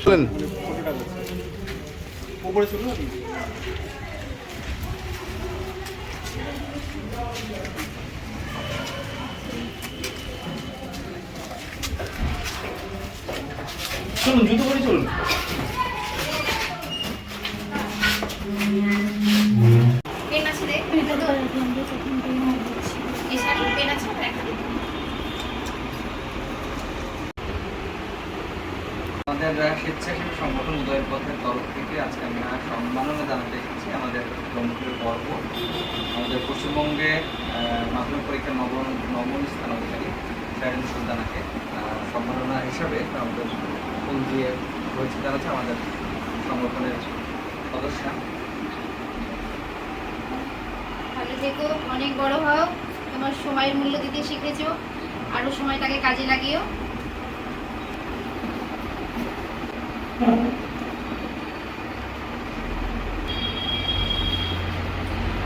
চলুন জুতো করে চলুন। পেন আছে রে, এই শাড়ি পেন আছে আমাদের স্বেচ্ছাসেবী সংগঠন উদয়ের পথের তরফ থেকে আজকে আমরা সম্মাননা জানাতে এসেছি আমাদের ব্রহ্মপুরের পর্ব। আমাদের পশ্চিমবঙ্গে মাধ্যমিক পরীক্ষার নবম স্থান অধিকারী শাহিন সুলতানাকে সম্মাননা হিসাবে আমাদের ফুল দিয়ে হয়েছে। তারা হচ্ছে আমাদের সংগঠনের সদস্য। ভালো থেকো, অনেক বড় হও, তোমার সময়ের মূল্য দিতে শিখেছো, আরো সময়টাকে কাজে লাগিও।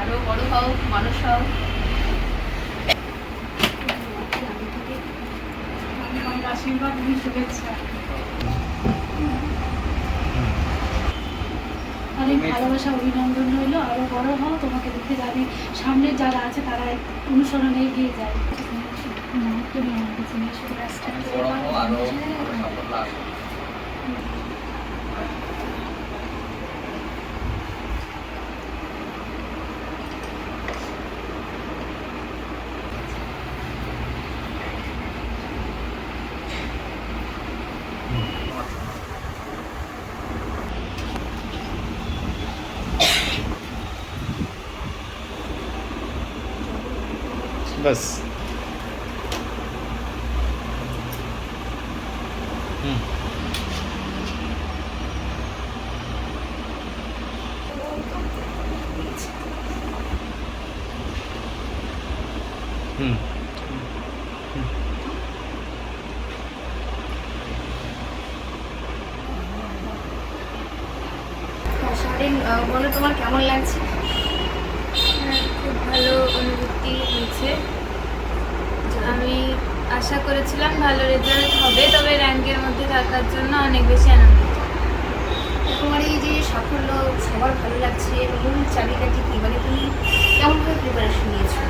আরো বড় হও, মানুষ হও। আশীর্বাদ, শুভেচ্ছা, অনেক ভালোবাসা, অভিনন্দন রইল। আরো বড় হও, তোমাকে দেখে যাবে সামনে যারা আছে তারা অনুসরণে এগিয়ে যায়। बस শারীন, বলো তোমার কেমন লাগছে? খুব ভালো অনুভূতি হয়েছে। আমি আশা করেছিলাম ভালো রেজাল্ট হবে, তবে র্যাঙ্কের মধ্যে থাকার জন্য অনেক বেশি আনন্দিত। তোমার এই যে সাফল্য সবার ভালো লাগছে, মূল চাবিকাঠি কি, মানে তুমি কেমনভাবে প্রিপারেশন নিয়েছো?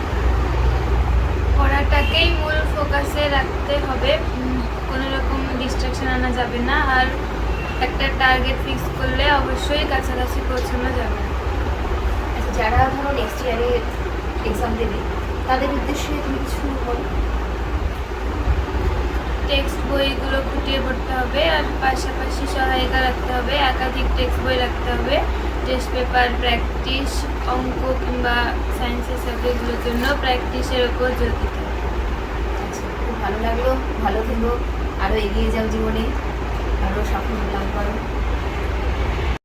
পড়াটাকেই মূল ফোকাসে রাখতে হবে, কোনো রকম ডিস্ট্রাকশন আনা যাবে না, আর একটা টার্গেট ফিক্স করলে অবশ্যই কাছাকাছি পৌঁছানো যাবে। আচ্ছা, যারা ধরো নেক্সট ইয়ারে এক্সাম দেবে তাদের উদ্দেশ্যে তুমি কিছু বলো? টেক্সট বইগুলো খুঁটিয়ে পড়তে হবে, আর পাশাপাশি সহায়িকা রাখতে হবে, একাধিক টেক্সট বই রাখতে হবে, টেস্ট পেপার প্র্যাকটিস, অঙ্ক কিংবা সায়েন্সের সাবজেক্টগুলোর জন্য প্র্যাকটিসের উপর জোর দিতে হবে। আচ্ছা, খুব ভালো লাগলো, ভালো থেকো, আরও এগিয়ে যাও জীবনে, আরও সাফল্য লাভ করো।